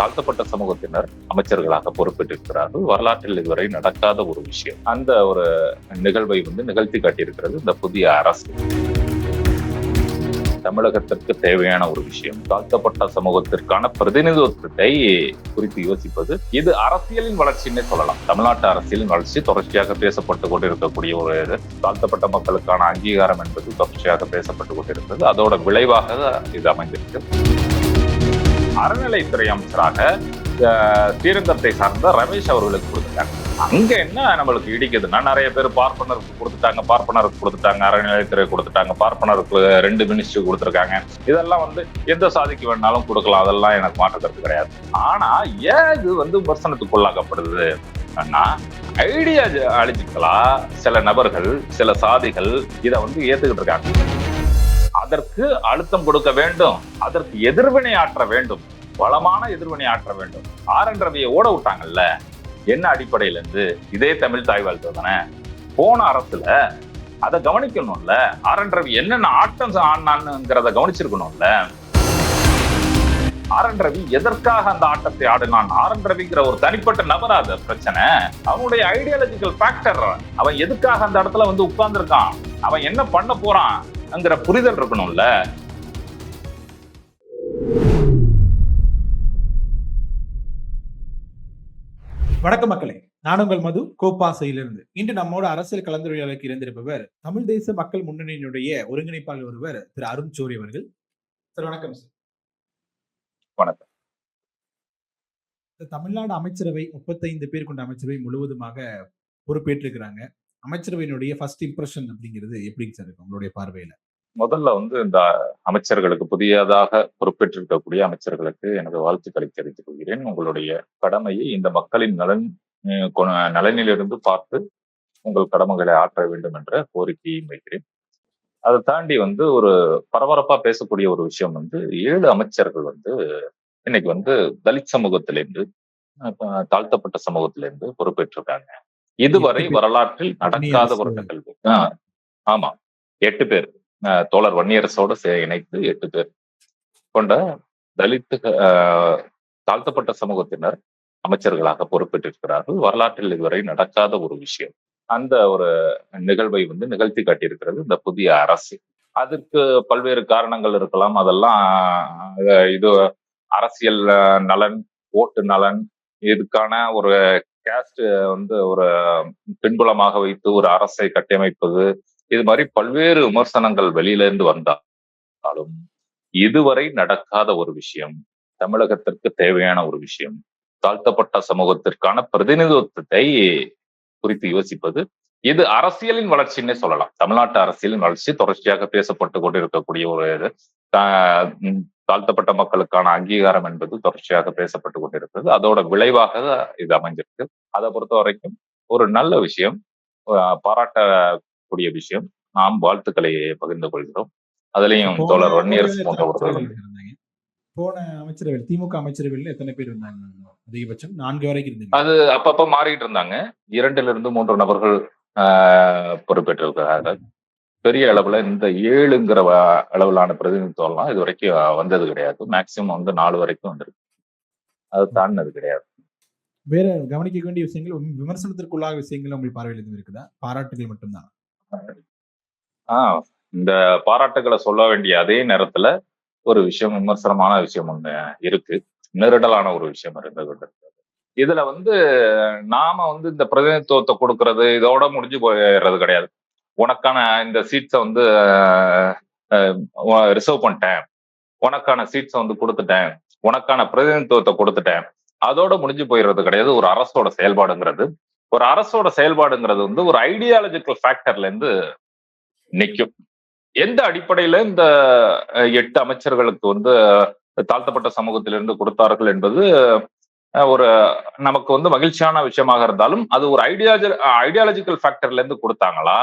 தாழ்த்தப்பட்ட சமூகத்தினர் அமைச்சர்களாக பொறுப்பேற்றிருக்கிறார்கள். வரலாற்றில் இதுவரை நடக்காத ஒரு விஷயம். அந்த ஒரு நிகழ்வை நிகழ்த்தி காட்டியிருக்கிறது இந்த புதிய அரசு. தமிழகத்திற்கு தேவையான ஒரு விஷயம், தாழ்த்தப்பட்ட சமூகத்திற்கான பிரதிநிதித்துவத்தை குறித்து யோசிப்பது. இது அரசியலின் வளர்ச்சின்னே சொல்லலாம். தமிழ்நாட்டு அரசியலின் வளர்ச்சி தொடர்ச்சியாக பேசப்பட்டு கொண்டிருக்கக்கூடிய ஒரு இது. தாழ்த்தப்பட்ட மக்களுக்கான அங்கீகாரம் என்பது தொடர்ச்சியாக பேசப்பட்டு கொண்டிருக்கிறது. அதோட விளைவாக இது அமைந்திருக்கு. அறநிலைத்துறை அமைச்சராக ஸ்ரீரங்கத்தை சார்ந்த ரமேஷ் அவர்களுக்கு கொடுத்துட்டாங்க. அங்க என்ன நம்மளுக்கு இடிக்குதுன்னா, நிறைய பேர் பார்ப்பனருக்கு கொடுத்துட்டாங்க, அறநிலையத்துறை கொடுத்துட்டாங்க, பார்ப்பனருக்கு 2 மினிஸ்ட்ரி கொடுத்துருக்காங்க. இதெல்லாம் எந்த சாதிக்கு வேணாலும் கொடுக்கலாம், அதெல்லாம் எனக்கு மாற்றுக்கிறது கிடையாது. ஆனா ஏன் இது விமர்சனத்துக்குள்ளாக்கப்படுது அண்ணா, ஐடியாலஜிக்கலா சில நபர்கள், சில சாதிகள் இதை ஏத்துக்கிட்டு இருக்காங்க. அதற்கு அழுத்தம் கொடுக்க வேண்டும், அதற்கு எதிர்வினை ஆற்ற வேண்டும், பலமான எதிர்வினை ஆற்ற வேண்டும். RN ரவியை ஓட விட்டாங்கல்ல, என்ன அடிப்படையில இருந்து? இதே தமிழ் தாய் வாழ்த்து தானே. போன அரசுல அதை கவனிக்கணும்ல. RN ரவி என்னென்ன ஆட்டம் ஆடினான்ங்கிறத கவனிச்சிருக்கணும்ல. RN ரவி எதற்காக அந்த ஆட்டத்தை ஆடினான்? RN ரவிங்கிற ஒரு தனிப்பட்ட நபரா அது பிரச்சனை? அவனுடைய ஐடியாலஜிக்கல் ஃபேக்டர், அவன் எதுக்காக அந்த இடத்துல உட்கார்ந்துருக்கான், அவன் என்ன பண்ண போறான் அங்கிற புரிதல் இருக்கணும்ல. வணக்கம் மக்களே, நான் உங்கள் மது, கோப்பாசையிலிருந்து. இன்று நம்மோட அரசியல் கலந்துரையாடலுக்கு இருந்திருப்பவர் தமிழ் தேச மக்கள் முன்னணியினுடைய ஒருங்கிணைப்பாளர் ஒருவர் திரு அருண் சோரி அவர்கள். சார் வணக்கம். சார் வணக்கம். தமிழ்நாடு அமைச்சரவை 35 பேர் கொண்ட அமைச்சரவை முழுவதுமாக பொறுப்பேற்றிருக்கிறாங்க. அமைச்சரவையினுடைய ஃபர்ஸ்ட் இம்ப்ரெஷன் அப்படிங்கிறது எப்படிங்க சார் இருக்கு உங்களுடைய பார்வையில? முதல்ல இந்த அமைச்சர்களுக்கு, புதியதாக பொறுப்பேற்றிருக்கக்கூடிய அமைச்சர்களுக்கு எனது வாழ்த்துக்களை தெரிவித்துக் கொள்கிறேன். உங்களுடைய கடமையை இந்த மக்களின் நலனிலிருந்து பார்த்து உங்கள் கடமைகளை ஆற்ற வேண்டும் என்ற கோரிக்கையை வைக்கிறேன். அதை தாண்டி ஒரு பரபரப்பா பேசக்கூடிய ஒரு விஷயம் 7 அமைச்சர்கள் இன்னைக்கு தலித் சமூகத்திலிருந்து, தாழ்த்தப்பட்ட சமூகத்திலிருந்து பொறுப்பேற்றிருக்காங்க. இதுவரை வரலாற்றில் நடக்காத ஒரு நிகழ்வு. ஆமா, 8 பேர் தோழர் வன்னியரசோட இணைத்து 8 பேர் கொண்ட தலித் தாழ்த்தப்பட்ட சமூகத்தினர் அமைச்சர்களாக பொறுப்பேற்றிருக்கிறார்கள். வரலாற்றில் இதுவரை நடக்காத ஒரு விஷயம். அந்த ஒரு நிகழ்வை நிகழ்த்தி காட்டியிருக்கிறது இந்த புதிய அரசு. அதற்கு பல்வேறு காரணங்கள் இருக்கலாம். அதெல்லாம் இது அரசியல் நலன், ஓட்டு நலன், இதுக்கான ஒரு கேஸ்ட் ஒரு பின்புலமாக வைத்து ஒரு அரசை கட்டமைப்பது, இது மாதிரி பல்வேறு விமர்சனங்கள் வெளியில இருந்து வந்தாலும் இதுவரை நடக்காத ஒரு விஷயம், தமிழகத்திற்கு தேவையான ஒரு விஷயம், தாழ்த்தப்பட்ட சமூகத்திற்கான பிரதிநிதித்துவத்தை குறித்து யோசிப்பது. இது அரசியலின் வளர்ச்சின்னே சொல்லலாம். தமிழ்நாட்டு அரசியலின் வளர்ச்சி தொடர்ச்சியாக பேசப்பட்டு கொண்டிருக்கக்கூடிய ஒரு இது. தாழ்த்தப்பட்ட மக்களுக்கான அங்கீகாரம் என்பது தொடர்ச்சியாக பேசப்பட்டு கொண்டிருக்கிறது. அதோட விளைவாக இது அமைஞ்சிருக்கு. அதை பொறுத்த வரைக்கும் ஒரு நல்ல விஷயம், பாராட்டக்கூடிய விஷயம். நாம் வாழ்த்துக்களை பகிர்ந்து கொள்கிறோம். அதுலயும் தோழர் வன்னியரசு போன்றவர்கள் போன அமைச்சரவையில், திமுக அமைச்சரவையில் எத்தனை பேர் இருந்தாங்க? அதிகபட்சம் 4 வரைக்கும் இருந்தாங்க. அது அப்பப்ப மாறிட்டு இருந்தாங்க. 2 to 3 நபர்கள் பொறுப்பேற்றிருக்கிறார்கள். பெரிய அளவுல இந்த 7ங்கிற அளவிலான பிரதிநிதித்துவம்லாம் இது வரைக்கும் வந்தது கிடையாது. மேக்சிமம் 4 வரைக்கும் வந்திருக்கு. அது தாண்டினது கிடையாது. வேற கவனிக்க வேண்டிய விஷயங்கள், விமர்சனத்திற்குள்ளாக விஷயங்கள் உங்களுக்கு பார்வையில் எதுவும் இருக்குதா? பாராட்டுகள் மட்டும்தான். இந்த பாராட்டுகளை சொல்ல வேண்டிய அதே நேரத்துல ஒரு விஷயம், விமர்சனமான விஷயம் ஒண்ணு இருக்கு. நெருடலான ஒரு விஷயம் இருந்தது. இதுல நாம இந்த பிரதிநிதித்துவத்தை கொடுக்கறது இதோட முடிஞ்சு போயிடுறது கிடையாது. உனக்கான இந்த சீட்ஸை ரிசர்வ் பண்ணிட்டேன், உனக்கான சீட்ஸை கொடுத்துட்டேன், உனக்கான பிரதிநிதித்துவத்தை கொடுத்துட்டேன், அதோட முடிஞ்சு போயிடுறது கிடையாது. ஒரு அரசோட செயல்பாடுங்கிறது ஒரு ஐடியாலஜிக்கல் ஃபேக்டர்ல இருந்து நிற்கும். எந்த அடிப்படையில இந்த 8 அமைச்சர்களுக்கு தாழ்த்தப்பட்ட சமூகத்திலிருந்து கொடுத்தார்கள் என்பது ஒரு நமக்கு மகிழ்ச்சியான விஷயமாக இருந்தாலும், அது ஒரு ஐடியாலஜிக்கல் ஃபேக்டர்ல இருந்து கொடுத்தாங்களா,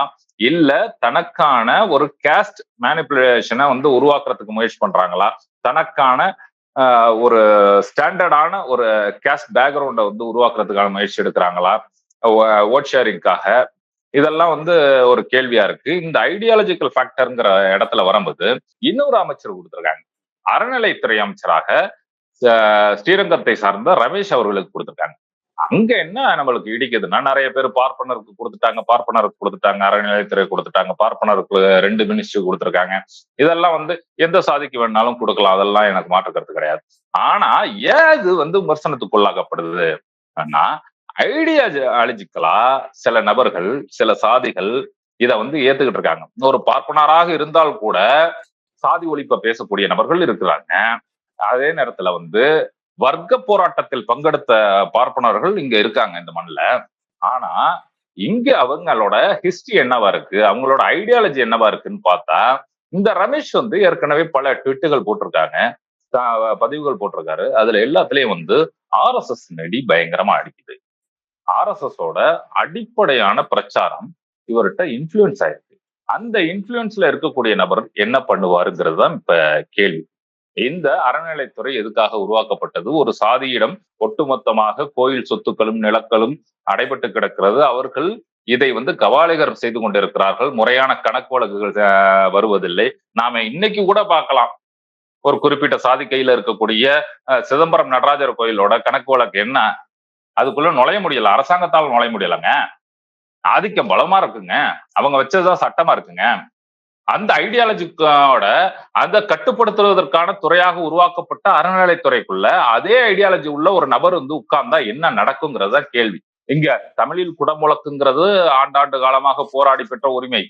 இல்ல தனக்கான ஒரு கேஸ்ட் மேனிபுலேஷனை உருவாக்குறதுக்கு முயற்சி பண்றாங்களா, தனக்கான ஒரு ஸ்டாண்டர்டான ஒரு கேஸ்ட் பேக்ரவுண்டை உருவாக்குறதுக்கான முயற்சி எடுக்கிறாங்களா, ஓட் ஷேரிங்காக, இதெல்லாம் ஒரு கேள்வியா இருக்கு. இந்த ஐடியாலஜிக்கல் ஃபேக்டர்ங்கிற இடத்துல வரும்போது இன்னொரு அமைச்சர் கொடுத்திருக்காங்க. அறநிலைத்துறை அமைச்சராக ஸ்ரீரங்கத்தை சார்ந்த ரமேஷ் அவர்களுக்கு கொடுத்துருக்காங்க. அங்க என்ன நம்மளுக்கு இடிக்குதுன்னா, நிறைய பேர் பார்ப்பனருக்கு கொடுத்துட்டாங்க, அறநிலையத்துறை கொடுத்துட்டாங்க, பார்ப்பனருக்கு 2 மினிஸ்ட்ரி கொடுத்துருக்காங்க. இதெல்லாம் வந்து எந்த சாதிக்கு வேணாலும் கொடுக்கலாம், அதெல்லாம் எனக்கு மாற்று கருத்து கிடையாது. ஆனா ஏன் இது விமர்சனத்துக்குள்ளாக்கப்படுது ஆனா, ஐடியாலஜிக்கலா சில நபர்கள், சில சாதிகள் இத ஏத்துக்கிட்டு இருக்காங்க. ஒரு பார்ப்பனராக இருந்தால் கூட சாதி ஒழிப்ப பேசக்கூடிய நபர்கள் இருக்கிறாங்க. அதே நேரத்துல வர்க்க போராட்டத்தில் பங்கெடுத்த பார்ப்பனர்கள் இங்க இருக்காங்க இந்த மண்ணுல. ஆனா இங்க அவங்களோட ஹிஸ்டரி என்னவா இருக்கு, அவங்களோட ஐடியாலஜி என்னவா இருக்குன்னு பார்த்தா, இந்த ரமேஷ் ஏற்கனவே பல ட்வீட்டுகள் போட்டிருக்காங்க, பதிவுகள் போட்டிருக்காரு. அதுல எல்லாத்துலயும் RSS நெடி பயங்கரமா அடிக்குது. RSS ஓட அடிப்படையான பிரச்சாரம் இவர்கிட்ட இன்ஃப்ளூயன்ஸ் ஆயிருக்கு. அந்த இன்ஃப்ளூயன்ஸ்ல இருக்கக்கூடிய நபர் என்ன பண்ணுவாருங்கிறது தான் இப்ப கேள்வி. இந்த அறநிலைத்துறை எதுக்காக உருவாக்கப்பட்டது? ஒரு சாதியிடம் ஒட்டுமொத்தமாக கோயில் சொத்துக்களும் நிலங்களும் அடைபட்டு கிடக்கிறது. அவர்கள் இதை கபாலிகரம் செய்து கொண்டிருக்கிறார்கள். முறையான கணக்கு வழக்குகள் வருவதில்லை. நாம இன்னைக்கு கூட பார்க்கலாம், ஒரு குறிப்பிட்ட சாதி கையில இருக்கக்கூடிய சிதம்பரம் நடராஜர் கோயிலோட கணக்கு வழக்கு என்ன, அதுக்குள்ள நுழைய முடியல, அரசாங்கத்தால் நுழைய முடியலங்க. ஆதிக்கம் பலமா இருக்குங்க, அவங்க வச்சதுதான் சட்டமா இருக்குங்க. அந்த ஐடியாலஜிக்கோட அதை கட்டுப்படுத்துவதற்கான துறையாக உருவாக்கப்பட்ட அறநிலைத்துறைக்குள்ள அதே ஐடியாலஜி உள்ள ஒரு நபர் உட்கார்ந்தா என்ன நடக்குங்கிறத கேள்வி. இங்க தமிழில் குடமுழக்குங்கிறது ஆண்டாண்டு காலமாக போராடி பெற்ற உரிமை.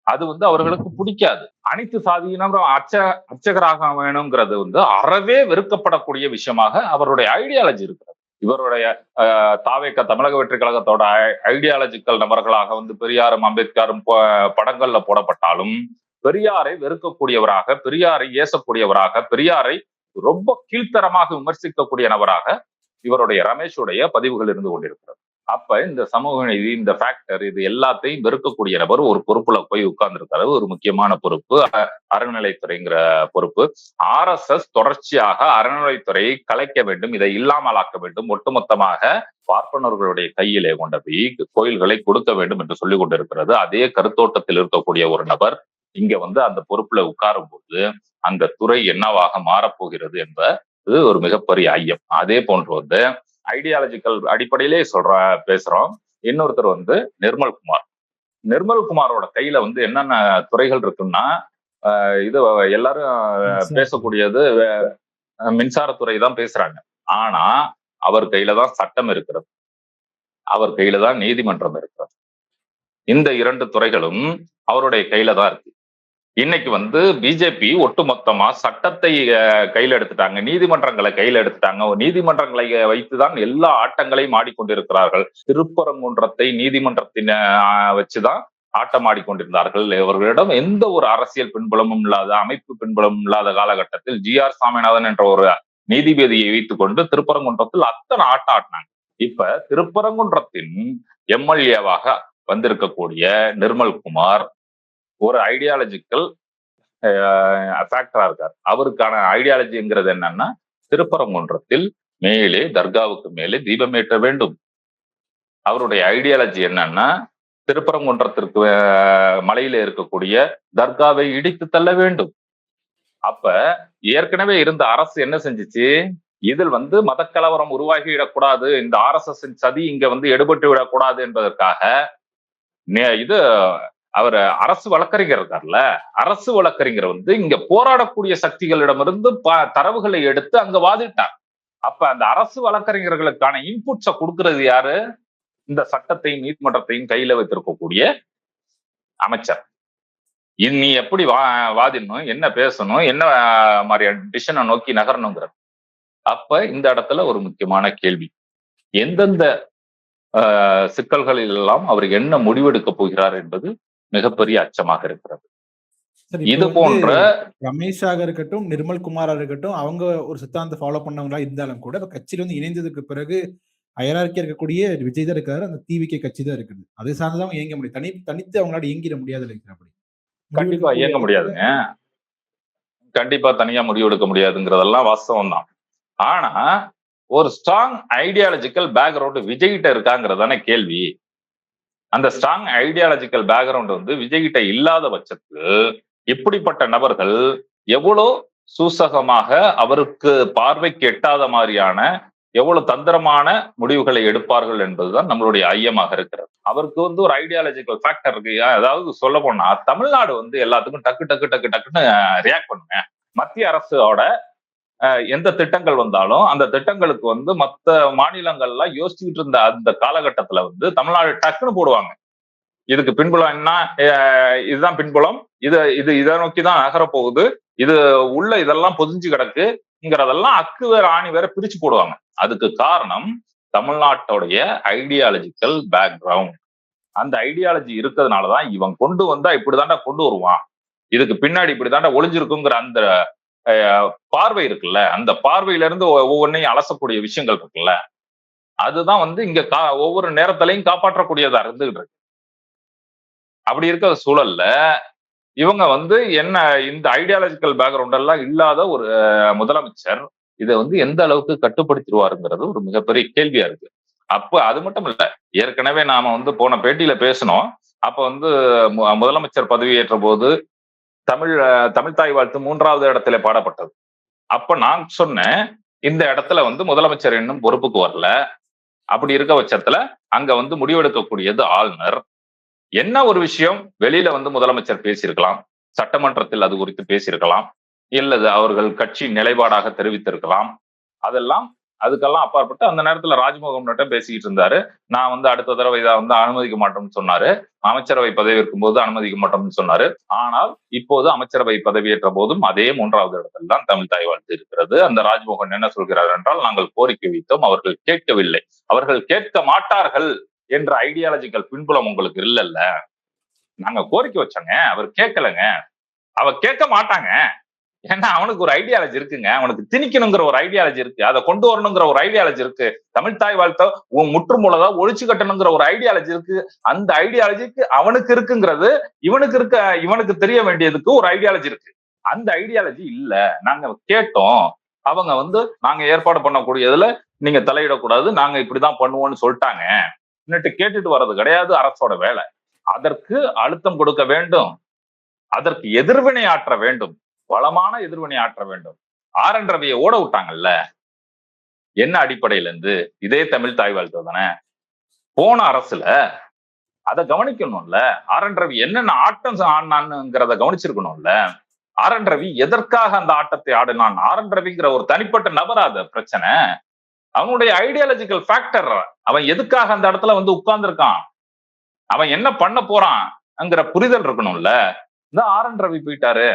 அது அவர்களுக்கு பிடிக்காது. அனைத்து சாதியினரும் அர்ச்சகராக வேணுங்கிறது அறவே வெறுக்கப்படக்கூடிய விஷயமாக அவருடைய ஐடியாலஜி இருக்கிறது. இவருடைய தாவேக தமிழக வெற்றி கழகத்தோட ஐடியாலஜிக்கல் நபர்களாக பெரியாரும் அம்பேத்கரும் படங்கள்ல போடப்பட்டாலும், பெரியாரை வெறுக்கக்கூடியவராக, பெரியாரை ஏசக்கூடியவராக, பெரியாரை ரொம்ப கீழ்த்தரமாக விமர்சிக்கக்கூடிய நபராக இவருடைய ரமேஷுடைய பதிவுகள் இருந்து கொண்டிருக்கிறது. அப்ப இந்த சமூக நீதி, இந்த ஃபேக்டர், இது எல்லாத்தையும் வெறுக்கக்கூடிய நபர் ஒரு பொறுப்புல போய் உட்கார்ந்து இருக்காரு. ஒரு முக்கியமான பொறுப்பு அறநிலைத்துறைங்கிற பொறுப்பு. RSS தொடர்ச்சியாக அறநிலைத்துறையை கலைக்க வேண்டும், இதை இல்லாமலாக்க வேண்டும், ஒட்டுமொத்தமாக பார்ப்பனர்களுடைய கையிலே கொண்ட போய் கோயில்களை கொடுக்க வேண்டும் என்று சொல்லிக் கொண்டிருக்கிறது. அதே கருத்தோட்டத்தில் இருக்கக்கூடிய ஒரு நபர் இங்க அந்த பொறுப்புல உட்காரும் போது அந்த துறை என்னவாக மாறப்போகிறது என்பது ஒரு மிகப்பெரிய ஐயம். அதே போன்று ஐடியாலஜிக்கல் அடிப்படையிலே பேசுறோம். இன்னொருத்தர் நிர்மல்குமார். நிர்மல்குமாரோட கையில என்னென்ன துறைகள் இருக்குன்னா, இது எல்லாரும் பேசக்கூடியது மின்சாரத்துறை தான் பேசுறாங்க. ஆனா அவர் கையில தான் சட்டம் இருக்கிறது, அவர் கையில தான் நீதிமன்றம் இருக்கிறது. இந்த 2 துறைகளும் அவருடைய கையில தான் இருக்கு. இன்னைக்கு பிஜேபி ஒட்டுமொத்தமா சட்டத்தை கையில எடுத்துட்டாங்க, நீதிமன்றங்களை கையில எடுத்துட்டாங்க. நீதிமன்றங்களை வைத்துதான் எல்லா ஆட்டங்களையும் ஆடிக்கொண்டிருக்கிறார்கள். திருப்பரங்குன்றத்தை நீதிமன்றத்தின் வச்சுதான் ஆட்டம் ஆடிக்கொண்டிருந்தார்கள். இவர்களிடம் எந்த ஒரு அரசியல் பின்புலமும் இல்லாத, அமைப்பு பின்புலமும் இல்லாத காலகட்டத்தில் GR சாமிநாதன் என்ற ஒரு நீதிபதியை வைத்துக் கொண்டு திருப்பரங்குன்றத்தில் அத்தனை ஆட்டம் ஆட்டினாங்க. இப்ப திருப்பரங்குன்றத்தின் MLA-வாக வந்திருக்கக்கூடிய நிர்மல்குமார் ஒரு ஐடியாலஜிக்கல் ஃபேக்டரா இருக்கார். அவருக்கான ஐடியாலஜிங்கிறது என்னன்னா, திருப்பரங்குன்றத்தில் மேலே தர்காவுக்கு மேலே தீபம் ஏற்ற வேண்டும். அவருடைய ஐடியாலஜி என்னன்னா, திருப்பரங்குன்றத்திற்கு மலையில இருக்கக்கூடிய தர்காவை இடித்து தள்ள வேண்டும். அப்ப ஏற்கனவே இருந்த அரசு என்ன செஞ்சுச்சு, இதில் மதக்கலவரம் உருவாகிவிடக்கூடாது, இந்த RSS சதி இங்க எடுபட்டு விடக்கூடாது என்பதற்காக இது அவர் அரசு வழக்கறிஞர் இருக்கார்ல, அரசு வழக்கறிஞர் இங்க போராடக்கூடிய சக்திகளிடமிருந்து தரவுகளை எடுத்து அங்க வாதிட்டார். அப்ப அந்த அரசு வழக்கறிஞர்களுக்கான இன்புட்ஸ கொடுக்கிறது யாரு? இந்த சட்டத்தையும் நீதிமன்றத்தையும் கையில வைத்திருக்கக்கூடிய அமைச்சர். நீ எப்படி வாதிடணும், என்ன பேசணும், என்ன மாதிரியான டிசிஷனை நோக்கி நகரணுங்கிறது. அப்ப இந்த இடத்துல ஒரு முக்கியமான கேள்வி, எந்தெந்த சிக்கல்களில் எல்லாம் அவர் என்ன முடிவெடுக்க போகிறார் என்பது மிகப்பெரிய அச்சமாக இருக்கிறது. இது போன்ற ரமேஷாக இருக்கட்டும், நிர்மல்குமாரா இருக்கட்டும், அவங்க ஒரு சித்தாந்த ஃபாலோ பண்ணவங்களா இருந்தாலும் கூட கட்சியில இணைந்ததுக்கு பிறகு அயரார்க்கியா இருக்கக்கூடிய விஜய் தான் இருக்காரு, அந்த TVK கட்சி தான் இருக்குது. அதை சார்ந்துதான் இயங்க முடியும். தனித்து அவங்களால இயங்கிட முடியாது. கண்டிப்பா இயங்க முடியாதுங்க. கண்டிப்பா தனியா முடிவெடுக்க முடியாதுங்கிறதெல்லாம் வாஸ்தவம் தான். ஆனா ஒரு ஸ்ட்ராங் ஐடியாலஜிக்கல் பேக்ரவுண்ட் விஜய்கிட்ட இருக்காங்கிறதான கேள்வி. அந்த ஸ்ட்ராங் ஐடியாலஜிக்கல் பேக்ரவுண்ட் விஜய்கிட்ட இல்லாத பட்சத்தில் இப்படிப்பட்ட நபர்கள் எவ்வளோ சூசகமாக அவருக்கு பார்வைக்கு எட்டாத மாதிரியான எவ்வளவு தந்திரமான முடிவுகளை எடுப்பார்கள் என்பதுதான் நம்மளுடைய ஐயமாக இருக்கிறது. அவருக்கு ஒரு ஐடியாலஜிக்கல் ஃபேக்டர் இருக்கு. அதாவது சொல்ல போனா தமிழ்நாடு எல்லாத்துக்கும் டக்கு டக்கு டக்கு டக்குன்னு ரியாக்ட் பண்ணுங்க. மத்திய அரசோட எந்த திட்டங்கள் வந்தாலும் அந்த திட்டங்களுக்கு மத்த மாநிலங்கள்லாம் யோசிச்சுட்டு இருந்த அந்த காலகட்டத்துல தமிழ்நாடு டக்குன்னு போடுவாங்க. இதுக்கு பின்புலம் என்ன, இதுதான் பின்புலம், இதை நோக்கிதான் நகர போகுது, இது உள்ள இதெல்லாம் பொதிஞ்சு கிடக்குங்கிறதெல்லாம் அக்கு வேற ஆணி வேற பிரிச்சு போடுவாங்க. அதுக்கு காரணம் தமிழ்நாட்டுடைய ஐடியாலஜிக்கல் பேக்ரவுண்ட். அந்த ஐடியாலஜி இருக்கிறதுனாலதான் இவன் கொண்டு வந்தா இப்படிதாண்டா கொண்டு வருவான், இதுக்கு பின்னாடி இப்படிதாண்டா ஒளிஞ்சிருக்குங்கிற அந்த பார்வை இருக்குல்ல, அந்த பார்வையில இருந்து ஒவ்வொன்னையும் அலசக்கூடிய விஷயங்கள் இருக்குல்ல, அதுதான் இங்க ஒவ்வொரு நேரத்திலையும் காப்பாற்றக்கூடியதா இருந்துகிட்டு இருக்கு. அப்படி இருக்கிற சூழல்ல இவங்க என்ன இந்த ஐடியாலஜிக்கல் பேக்ரவுண்ட் எல்லாம் இல்லாத ஒரு முதலமைச்சர் இதை எந்த அளவுக்கு கட்டுப்படுத்திடுவாருங்கிறது ஒரு மிகப்பெரிய கேள்வியா இருக்கு. அப்ப அது மட்டும் இல்ல, ஏற்கனவே நாம போன பேட்டியில பேசணும். அப்ப முதலமைச்சர் பதவியேற்ற போது தமிழ் தாய் வாழ்த்து 3வது இடத்துல பாடப்பட்டது. அப்ப நான் சொன்னேன், இந்த இடத்துல முதலமைச்சர் இன்னும் பொறுப்புக்கு வரல, அப்படி இருக்க பட்சத்துல அங்க முடிவெடுக்கக்கூடியது ஆளுநர். என்ன ஒரு விஷயம் வெளியில முதலமைச்சர் பேசியிருக்கலாம், சட்டமன்றத்தில் அது குறித்து பேசியிருக்கலாம், இல்லது அவர்கள் கட்சி நிலைப்பாடாக தெரிவித்திருக்கலாம். அதுக்கெல்லாம் அப்பாற்பட்டு அந்த நேரத்துல ராஜ்மோகன் பேசிக்கிட்டு இருந்தாரு. நான் அடுத்த தடவை இதை அனுமதிக்க மாட்டோம்னு சொன்னாரு. அமைச்சரவை பதவியேற்கும் போது அனுமதிக்க மாட்டோம்னு சொன்னாரு. ஆனால் இப்போது அமைச்சரவை பதவியேற்ற போதும் அதே 3வது இடத்தில் தான் தமிழ் தாய் வாழ்த்து இருக்கிறது. அந்த ராஜ்மோகன் என்ன சொல்கிறார் என்றால், நாங்கள் கோரிக்கை வைத்தோம், அவர்கள் கேட்கவில்லை, அவர்கள் கேட்க மாட்டார்கள் என்ற ஐடியாலஜிக்கல் பின்புலம் உங்களுக்கு இல்லைல்ல. நாங்க கோரிக்கை வச்சோங்க, அவர் கேட்கலங்க, அவர் கேட்க மாட்டாங்க. ஏன்னா அவனுக்கு ஒரு ஐடியாலஜி இருக்குங்க, அவனுக்கு திணிக்கணுங்கிற ஒரு ஐடியாலஜி இருக்கு, அதை கொண்டு வரணுங்கிற ஒரு ஐடியாலஜி இருக்கு, தமிழ் தாய் வாழ்த்த முற்றுமுழுதா ஒழிச்சு கட்டணுங்கிற ஒரு ஐடியாலஜி இருக்கு. அந்த ஐடியாலஜிக்கு அவனுக்கு இருக்குங்கிறது இவனுக்கு தெரிய வேண்டியதுக்கு ஒரு ஐடியாலஜி இருக்கு. அந்த ஐடியாலஜி இல்ல, நாங்க கேட்டோம், அவங்க நாங்க ஏற்பாடு பண்ணக்கூடியதுல நீங்க தலையிடக்கூடாது, நாங்க இப்படிதான் பண்ணுவோம்னு சொல்லிட்டாங்க. கேட்டுட்டு வர்றது கிடையாது அரசோட வேலை. அதற்கு அழுத்தம் கொடுக்க வேண்டும், அதற்கு எதிர்வினை ஆற்ற வேண்டும், பலமான எதிர்வினை ஆற்ற வேண்டும். RN ரவியை ஓட விட்டாங்கல்ல, என்ன அடிப்படையில இருந்து? இதே தமிழ் தாய் வாழ்த்து தானே போன அரசுல, அதை கவனிக்கணும்ல. RN ரவி என்னென்ன ஆட்டம் ஆடினான்ங்கிறத கவனிச்சிருக்கணும்ல. RN ரவி எதற்காக அந்த ஆட்டத்தை ஆடினான்? RN ரவிங்கிற ஒரு தனிப்பட்ட நபரா அது பிரச்சனை? அவனுடைய ஐடியாலஜிக்கல் ஃபேக்டர், அவன் எதுக்காக அந்த இடத்துல உட்கார்ந்து இருக்கான், அவன் என்ன பண்ண போறான்ங்கிற புரிதல் இருக்கணும்ல. இந்த RN ரவி போயிட்டாரு,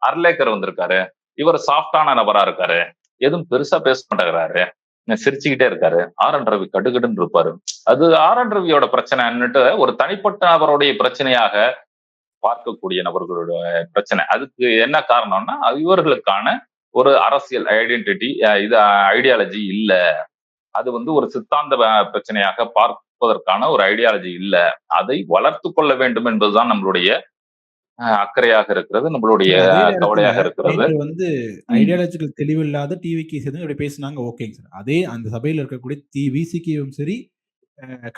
அர்லேக்கர் வந்திருக்காரு, இவர் சாஃப்டான நபரா இருக்காரு, எதுவும் பெருசா பேச மாட்டேங்கிறாரு, சிரிச்சுக்கிட்டே இருக்காரு. RN ரவி கடுகடுன்னு இருப்பாரு. அது RN ரவியோட பிரச்சனைன்னுட்டு ஒரு தனிப்பட்ட நபருடைய பிரச்சனையாக பார்க்கக்கூடிய நபர்களுடைய பிரச்சனை. அதுக்கு என்ன காரணம்னா, இவர்களுக்கான ஒரு அரசியல் ஐடென்டிட்டி, இது ஐடியாலஜி இல்ல, அது ஒரு சித்தாந்த பிரச்சனையாக பார்ப்பதற்கான ஒரு ஐடியாலஜி இல்ல, அதை வளர்த்து கொள்ள வேண்டும் என்பதுதான் நம்மளுடைய அக்கறையாக இருக்கிறது, நம்மளுடைய கவலையாக இருக்கிறது. ஐடியாலஜிக்கல் தெளிவில்லாத டிவிக்கு சேர்ந்து இப்படி பேசினாங்க, ஓகேங்க சார். அதே அந்த சபையில இருக்கக்கூடிய விசிக்கும் சரி,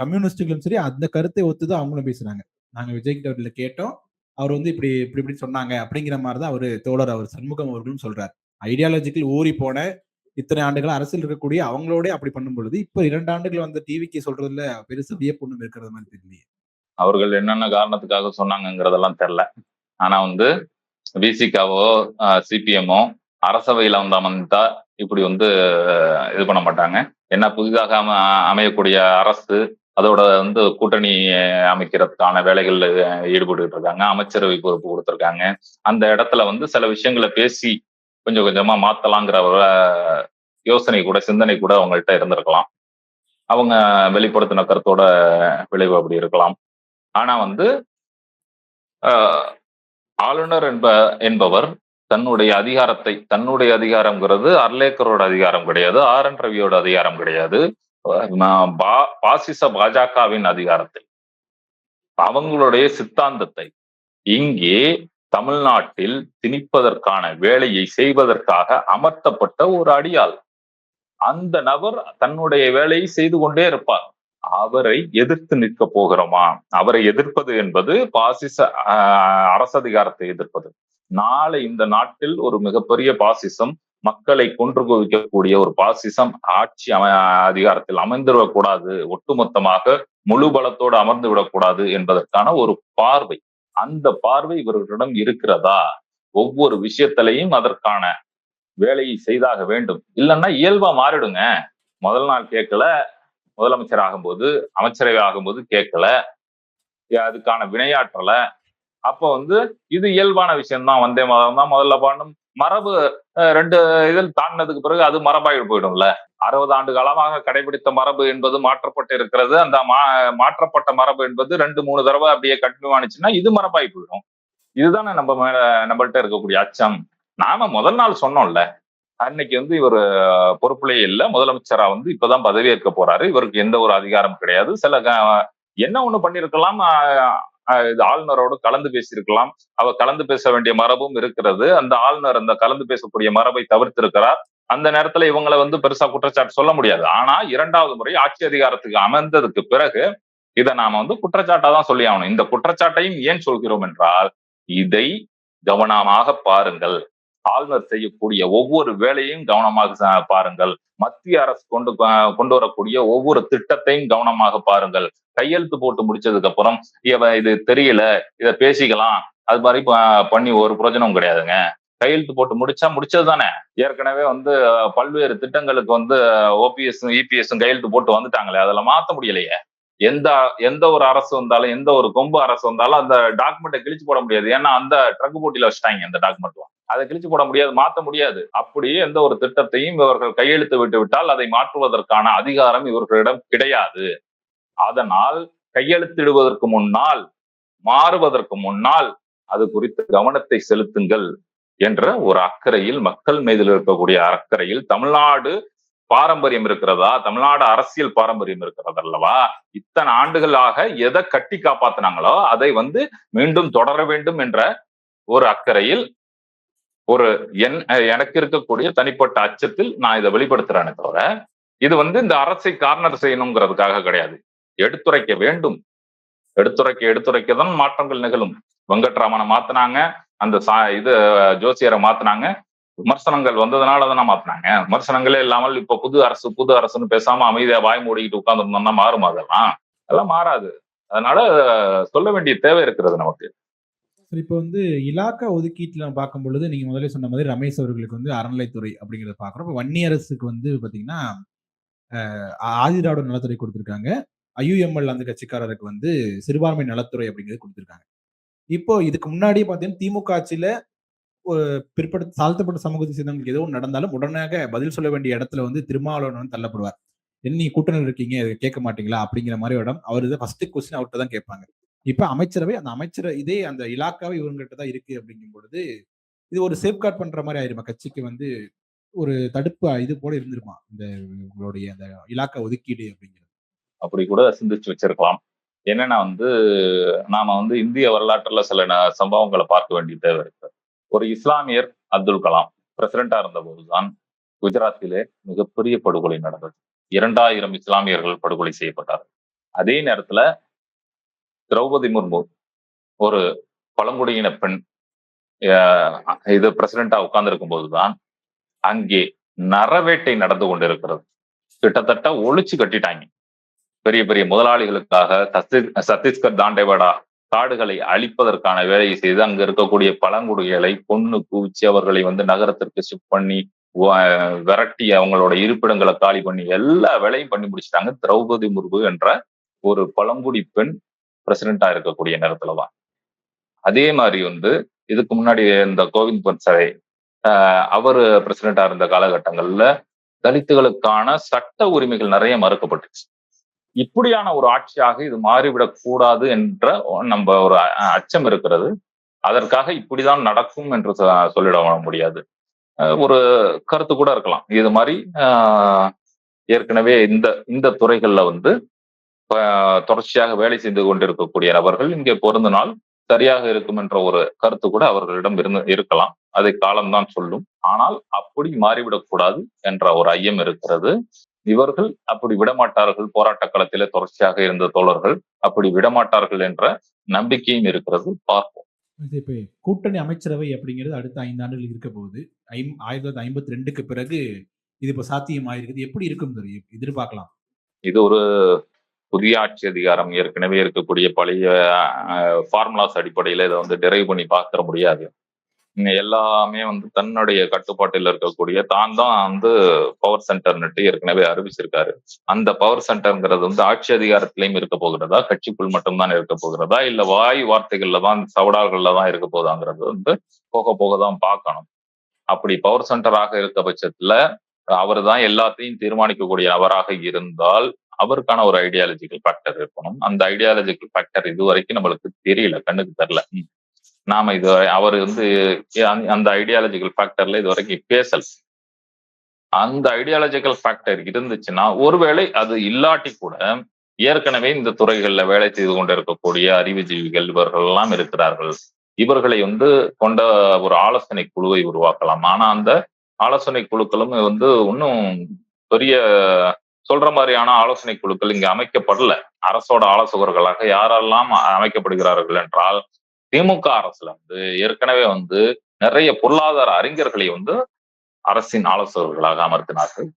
கம்யூனிஸ்டுகளும் சரி, அந்த கருத்தை ஒத்துதான் அவங்களும் பேசுறாங்க. நாங்க விஜய் கிட்ட கேட்டோம், அவர் இப்படி இப்படி இப்படி சொன்னாங்க அப்படிங்கிற மாதிரிதான் அவரு தோழர் அவர் சண்முகம் அவர்களும் சொல்றாரு. ஐடியாலஜிக்கல் ஊறி போன இத்தனை ஆண்டுகள் அரசியல் இருக்கக்கூடிய அவங்களோட அப்படி பண்ணும் பொழுது இப்ப 2 ஆண்டுகள் டிவிக்கு சொல்றதுல பெருசா வியப்புண்ணும் இருக்கிறது மாதிரி தெரியலையே. அவர்கள் என்னென்ன காரணத்துக்காக சொன்னாங்கிறதெல்லாம் தெரியல. ஆனா விசிகாவோ சிபிஎம்மோ அரசவையில அமர்ந்தா இப்படி இது பண்ண மாட்டாங்க. என்ன புதிதாக அமையக்கூடிய அரசு அதோட கூட்டணி அமைக்கிறதுக்கான வேலைகள்ல ஈடுபட்டு இருக்காங்க, அமைச்சரவை பொறுப்பு கொடுத்திருக்காங்க. அந்த இடத்துல சில விஷயங்களை பேசி கொஞ்சம் கொஞ்சமா மாத்தலாங்கிற ஒரு யோசனை கூட சிந்தனை கூட அவங்கள்ட்ட இருந்திருக்கலாம். அவங்க வெளிப்படுத்தின கருத்தோட விளைவு அப்படி இருக்கலாம். ஆனா ஆளுநர் என்பவர் தன்னுடைய அதிகாரம்ங்கிறது அர்லேக்கரோட அதிகாரம் கிடையாது, RN ரவியோட அதிகாரம் கிடையாது, பாசிச பாஜகவின் அதிகாரத்தை, அவங்களுடைய சித்தாந்தத்தை இங்கே தமிழ்நாட்டில் திணிப்பதற்கான வேலையை செய்வதற்காக அமர்த்தப்பட்ட ஒரு அடியாள். அந்த நபர் தன்னுடைய வேலையை செய்து கொண்டே இருப்பார். அவரை எதிர்த்து நிற்க போகிறோமா? அவரை எதிர்ப்பது என்பது பாசிச அரசதிகாரத்தை எதிர்ப்பது. நாளை இந்த நாட்டில் ஒரு மிகப்பெரிய பாசிசம், மக்களை கொன்று குவிக்கக்கூடிய ஒரு பாசிசம் ஆட்சி அதிகாரத்தில் அமர்ந்துவிடக்கூடாது, ஒட்டுமொத்தமாக முழு பலத்தோடு அமர்ந்து விடக்கூடாது என்பதற்கான ஒரு பார்வை. அந்த பார்வை இவர்களிடம் இருக்கிறதா? ஒவ்வொரு விஷயத்திலையும் அதற்கான வேலையை செய்தாக வேண்டும். இல்லைன்னா இயல்பா மாறிடுங்க. முதல் நாள் கேட்கல, முதலமைச்சர் ஆகும்போது, அமைச்சரவை ஆகும்போது கேட்கல, அதுக்கான வினையாற்றல. அப்ப இது இயல்பான விஷயம் தான். வந்தே மாதரம் தான் முதல்ல பாடணும். மரபு 2 இதில் தாண்டினதுக்கு பிறகு அது மரபாகி போயிடும்ல. 60 ஆண்டு காலமாக கடைபிடித்த மரபு என்பது மாற்றப்பட்டு இருக்கிறது. அந்த மாற்றப்பட்ட மரபு என்பது 2, 3 தடவை அப்படியே கண்டினியூ ஆனிச்சுன்னா இது மரபாகி போயிடும். இதுதானே நம்ம மேல நம்மள்ட்ட இருக்கக்கூடிய அச்சம். நாம முதல் நாள் சொன்னோம்ல. அன்னைக்கு இவர் பொறுப்புலயே இல்ல. முதலமைச்சரா இப்பதான் பதவியேற்க போறாரு. இவருக்கு எந்த ஒரு அதிகாரம் கிடையாது. என்ன ஒண்ணு பண்ணிருக்கலாம், இது ஆளுநரோடு கலந்து பேசியிருக்கலாம். அவர் கலந்து பேச வேண்டிய மரபும் இருக்கிறது. அந்த ஆளுநர் அந்த கலந்து பேசக்கூடிய மரபை தவிர்த்திருக்கிறார். அந்த நேரத்துல இவங்களை பெருசா குற்றச்சாட்டு சொல்ல முடியாது. ஆனா 2வது முறை ஆட்சி அதிகாரத்துக்கு அமர்ந்ததுக்கு பிறகு இதை நாம குற்றச்சாட்டா தான் சொல்லி ஆகணும். இந்த குற்றச்சாட்டையும் ஏன் சொல்கிறோம் என்றால், இதை கவனமாக பாருங்கள். ஆளுநர் செய்யக்கூடிய ஒவ்வொரு வேலையும் கவனமாக பாருங்கள். மத்திய அரசு கொண்டு வரக்கூடிய ஒவ்வொரு திட்டத்தையும் கவனமாக பாருங்கள். கையெழுத்து போட்டு முடிச்சதுக்கு அப்புறம் இது தெரியல, இத பேசிக்கலாம், அது மாதிரி பண்ணி ஒரு பிரயோஜனமும் கிடையாதுங்க. கையெழுத்து போட்டு முடிச்சது தானே. ஏற்கனவே பல்வேறு திட்டங்களுக்கு ஓபிஎஸ் இபிஎஸ் கையெழுத்து போட்டு வந்துட்டாங்களே, அதுல மாத்த முடியலையே. எந்த ஒரு அரசு வந்தாலும், எந்த ஒரு கொம்பு அரசு வந்தாலும் அந்த டாக்குமெண்ட்டை கிழிச்சு போட முடியாது. ஏன்னா அந்த ட்ரக் போட்டியில வச்சுட்டாங்க அந்த டாக்குமெண்ட். அதை கிழிச்சு போட முடியாது, மாத்த முடியாது. அப்படியே எந்த ஒரு திட்டத்தையும் இவர்கள் கையெழுத்து விட்டு விட்டால் அதை மாற்றுவதற்கான அதிகாரம் இவர்களிடம் கிடையாது. அதனால் கையெழுத்திடுவதற்கு முன்னால், மாறுவதற்கு முன்னால் அது குறித்து கவனத்தை செலுத்துங்கள் என்ற ஒரு அக்கறையில், மக்கள் மீதில் இருக்கக்கூடிய அக்கறையில், தமிழ்நாடு பாரம்பரியம் இருக்கிறதா, தமிழ்நாடு அரசியல் பாரம்பரியம் இருக்கிறது அல்லவா, இத்தனை ஆண்டுகளாக எதை கட்டி காப்பாத்தினாங்களோ அதை மீண்டும் தொடர வேண்டும் என்ற ஒரு அக்கறையில், ஒரு எனக்கு இருக்கக்கூடிய தனிப்பட்ட அச்சத்தில் நான் இதை வெளிப்படுத்துறேனே தவிர, இது இந்த அரசை கார்னர் செய்யணுங்கிறதுக்காக கிடையாது. எடுத்துரைக்க வேண்டும். எடுத்துரைக்கதான் மாற்றங்கள் நிகழும். வெங்கட்ராமனை மாத்தினாங்க, அந்த இது ஜோசியரை மாத்தினாங்க. விமர்சனங்கள் வந்ததுனால தானே மாத்தினாங்க. விமர்சனங்களே இல்லாமல் இப்ப புது அரசுன்னு பேசாம அமைதியா வாய் மூடிக்கிட்டு உட்கார்ந்து இருந்தோம்னா மாறுமா? அதெல்லாம் மாறாது. அதனால சொல்ல வேண்டிய தேவை இருக்கிறது நமக்கு. இப்போ இலாக்கா ஒதுக்கீட்டுல பார்க்கும் பொழுது நீங்க முதல்ல சொன்ன மாதிரி ரமேஷ் அவர்களுக்கு அறநிலைத்துறை அப்படிங்கறத பாக்குறோம். இப்ப வன்னியரசுக்கு பாத்தீங்கன்னா ஆதிதிராவிட நலத்துறை கொடுத்திருக்காங்க. ஐயுஎம்எல் அந்த கட்சிக்காரருக்கு சிறுபான்மை நலத்துறை அப்படிங்கிறது கொடுத்திருக்காங்க. இப்போ இதுக்கு முன்னாடியே பாத்தீங்கன்னா திமுக ஆட்சியில தாழ்த்தப்பட்ட சமூகத்தை சேர்ந்தவங்களுக்கு ஏதோ நடந்தாலும் உடனே பதில் சொல்ல வேண்டிய இடத்துல திருமாவளவன் தள்ளப்படுவார். என்ன நீங்க கூட்டணி இருக்கீங்க, கேட்க மாட்டீங்களா அப்படிங்கிற மாதிரி இடம். அவரு ஃபர்ஸ்ட் கொஸ்டின் அவர்கிட்ட தான் கேட்பாங்க. இப்ப அமைச்சரவை அந்த அமைச்சர் இதே அந்த இலாக்காவே இவங்ககிட்ட தான் இருக்கு அப்படிங்கும் பொழுது இது ஒரு சேஃப்கார்ட் பண்ற மாதிரி ஆயிருமா? கட்சிக்கு ஒரு தடுப்பு இது போல இருந்திருமா இந்த உங்களுடைய அந்த இலாக்கா ஒதுக்கீடு அப்படிங்கிறது? அப்படி கூட சிந்திச்சு வச்சிருக்கலாம். என்னன்னா நாம இந்திய வரலாற்றுல சில சம்பவங்களை பார்க்க வேண்டிய தேவை இருக்கு. ஒரு இஸ்லாமியர் அப்துல் கலாம் பிரசிடண்டா இருந்த போதுதான் குஜராத்திலே மிகப்பெரிய படுகொலை நடந்தது. 2000 இஸ்லாமியர்கள் படுகொலை செய்யப்பட்டார்கள். அதே நேரத்துல திரௌபதி முர்மு ஒரு பழங்குடியின பெண் இது பிரசிடண்டா உட்கார்ந்து இருக்கும் போதுதான் அங்கே நரவேட்டை நடந்து கொண்டிருக்கிறது. கிட்டத்தட்ட ஒழிச்சு கட்டிட்டாங்க. பெரிய பெரிய முதலாளிகளுக்காக சத்தீஸ்கர் தாண்டேவாடா காடுகளை அழிப்பதற்கான வேலையை செய்து அங்க இருக்கக்கூடிய பழங்குடிகளை கொன்னு குவிச்சு அவர்களை நகரத்திற்கு ஷிஃப்ட் பண்ணி விரட்டி அவங்களோட இருப்பிடங்களை காலி பண்ணி எல்லா வேலையும் பண்ணி முடிச்சிட்டாங்க. திரௌபதி முர்மு என்ற ஒரு பழங்குடி பெண் பிரசிடண்டா இருக்கக்கூடிய நேரத்துலதான். அதே மாதிரி இதுக்கு முன்னாடி இந்த கோவிந்த் பன்சரை அவரு பிரசிடண்டா இருந்த காலகட்டங்கள்ல தலித்துகளுக்கான சட்ட உரிமைகள் நிறைய மறுக்கப்பட்டுச்சு. இப்படியான ஒரு ஆட்சியாக இது மாறிவிடக் கூடாது என்ற நம்ம ஒரு அச்சம் இருக்கிறது. அதற்காக இப்படிதான் நடக்கும் என்று சொல்லிட முடியாது. ஒரு கருத்து கூட இருக்கலாம். இது மாதிரி ஏற்கனவே இந்த துறைகள்ல தொடர்ச்சியாக வேலை செய்து கொண்டிருக்கக்கூடிய நபர்கள் இங்கே பொருந்தினால் சரியாக இருக்கும் என்ற ஒரு கருத்து கூட அவர்களிடம் இருக்கலாம். அதை காலம்தான் சொல்லும். ஆனால் அப்படி மாறிவிடக் கூடாது என்ற ஒரு ஐயம் இருக்கிறது. இவர்கள் அப்படி விடமாட்டார்கள். போராட்ட களத்திலே தொடர்ச்சியாக இருந்த தோழர்கள் அப்படி விடமாட்டார்கள் என்ற நம்பிக்கையும் இருக்கிறது. பார்ப்போம். இது இப்ப கூட்டணி அமைச்சரவை அப்படிங்கிறது அடுத்த 5 ஆண்டுகள் இருக்க போகுது. 1952க்கு பிறகு இது இப்ப சாத்தியமாயிருக்குது. எப்படி இருக்கும் எதிர்பார்க்கலாம்? இது ஒரு புதிய ஆட்சி அதிகாரம். ஏற்கனவே இருக்கக்கூடிய பழைய ஃபார்முலாஸ் அடிப்படையில இத வந்து டெரைவ் பண்ணி பார்த்துற முடியாது. இங்க எல்லாமே வந்து தன்னுடைய கட்டுப்பாட்டில் இருக்கக்கூடிய தான் தான் வந்து பவர் சென்டர்ன்னுட்டு ஏற்கனவே அறிவிச்சிருக்காரு. அந்த பவர் சென்டர்ங்கிறது வந்து ஆட்சி அதிகாரத்திலயும் இருக்க போகிறதா? கட்சிக்குள் மட்டும் தான் இருக்க போகிறதா? இல்ல வாய் வார்த்தைகள்ல தான், சவடால்கள்ல தான் இருக்க போகுதாங்கிறது வந்து போக போக தான் பார்க்கணும். அப்படி பவர் சென்டராக இருக்க பட்சத்துல அவர் தான் எல்லாத்தையும் தீர்மானிக்கக்கூடிய நபராக இருந்தால், அவருக்கான ஒரு ஐடியாலஜிக்கல் ஃபேக்டர் இருக்கணும். அந்த ஐடியாலஜிக்கல் ஃபேக்டர் இதுவரைக்கும் நம்மளுக்கு தெரியல. கண்ணுக்கு தெரியல. நாம இது அவர் வந்து அந்த ஐடியாலஜிக்கல் ஃபேக்டர்ல இதுவரைக்கும் பேசல. அந்த ஐடியாலஜிக்கல் ஃபேக்டர் இருந்துச்சுன்னா, ஒருவேளை அது இல்லாட்டி கூட, ஏற்கனவே இந்த துறைகள்ல வேலை செய்து கொண்டிருக்கக்கூடிய அறிவுஜீவிகள் இவர்கள் எல்லாம் இருக்கிறார்கள். இவர்களை வந்து கொண்ட ஒரு ஆலோசனை குழுவை உருவாக்கலாம். ஆனா அந்த ஆலோசனை குழுக்களும் வந்து இன்னும் பெரிய சொல்ற மாதிரியான ஆலோசனை குழுக்கள் இங்க அமைக்கப்படல. அரசோட ஆலோசகர்களாக யாரெல்லாம் அமைக்கப்படுகிறார்கள் என்றால், திமுக அரசுல வந்து ஏற்கனவே வந்து நிறைய பொருளாதார அறிஞர்களை வந்து அரசின் ஆலோசகர்களாக அமர்த்தினார்கள்.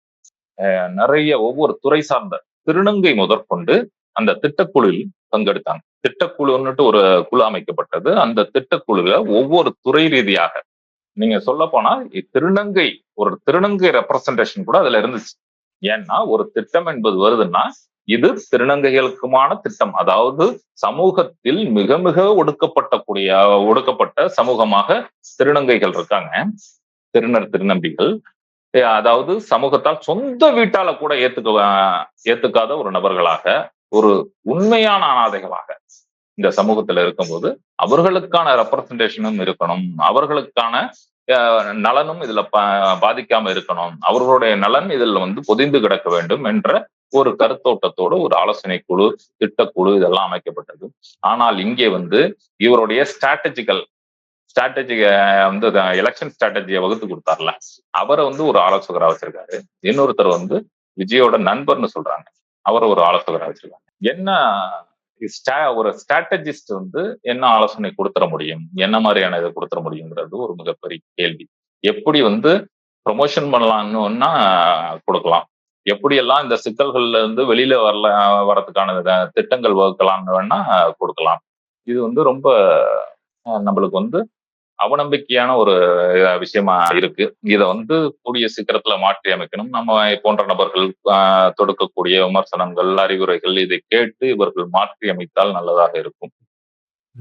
நிறைய ஒவ்வொரு துறை சார்ந்த திருநங்கை முதற்கொண்டு அந்த திட்டக்குழுவில் பங்கெடுத்தாங்க. திட்டக்குழுன்னுட்டு ஒரு குழு அமைக்கப்பட்டது. அந்த திட்டக்குழுல ஒவ்வொரு துறை ரீதியாக நீங்க சொல்ல போனா திருநங்கை ரெப்ரசன்டேஷன் கூட அதுல இருந்துச்சு. ஏன்னா ஒரு திட்டம் என்பது வருதுன்னா இது திருநங்கைகளுக்குமான திட்டம். அதாவது சமூகத்தில் மிக மிக ஒடுக்கப்பட்ட சமூகமாக திருநங்கைகள் இருக்காங்க. திருநம்பிகள். அதாவது சமூகத்தால் சொந்த வீட்டால கூட ஏத்துக்காத ஒரு நபர்களாக, ஒரு உண்மையான அனாதைகளாக இந்த சமூகத்துல இருக்கும்போது அவர்களுக்கான ரெப்ரசன்டேஷனும் இருக்கணும். அவர்களுக்கான நலனும் இதுல பாதிக்காம இருக்கணும். அவர்களுடைய நலன் இதுல வந்து பொதிந்து கிடக்க வேண்டும் என்ற ஒரு கருத்தோட்டத்தோடு ஒரு ஆலோசனை குழு, திட்டக்குழு இதெல்லாம் அமைக்கப்பட்டது. ஆனால் இங்கே வந்து இவருடைய ஸ்ட்ராட்டஜி வந்து எலெக்ஷன் ஸ்ட்ராட்டஜியை வகுத்து கொடுத்தார்ல, அவரை வந்து ஒரு ஆலோசகரா வச்சிருக்காரு. இன்னொருத்தர் வந்து விஜயோட நண்பர்னு சொல்றாங்க, அவரை ஒரு ஆலோசகரா வச்சிருக்காங்க. என்ன ஒரு ஸ்ட்ராட்டஜிஸ்ட் வந்து என்ன ஆலோசனை கொடுத்துட முடியும், என்ன மாதிரியான இதை கொடுத்துட முடியுங்கிறது ஒரு மிகப்பெரிய கேள்வி. எப்படி வந்து ப்ரொமோஷன் பண்ணலாம்னுன்னா கொடுக்கலாம், எப்படியெல்லாம் இந்த சிக்கல்கள்ல இருந்து வெளியில வரதுக்கான திட்டங்கள் வகுக்கலாம்னு வேணா கொடுக்கலாம். இது வந்து ரொம்ப நம்மளுக்கு வந்து அவநம்பிக்கையான ஒரு விஷயமா இருக்கு. இத வந்து கூடிய சீக்கிரத்துல மாற்றி அமைக்கணும். நம்ம போன்ற நபர்கள் தொடுக்கக்கூடிய விமர்சனங்கள், அறிவுரைகள் இதை கேட்டு இவர்கள் மாற்றி அமைத்தால் நல்லதாக இருக்கும்.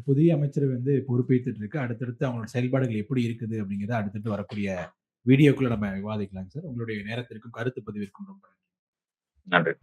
புதிய அமைச்சரவை வந்து பொறுப்பேற்றுட்டு இருக்கு. அடுத்தடுத்து அவங்களோட செயல்பாடுகள் எப்படி இருக்குது அப்படிங்கிறத அடுத்தடுத்து வரக்கூடிய வீடியோக்குள்ள நம்ம விவாதிக்கலாம் சார். உங்களுடைய நேரத்திற்கும் கருத்து பதிவிற்கும் ரொம்ப நன்றி.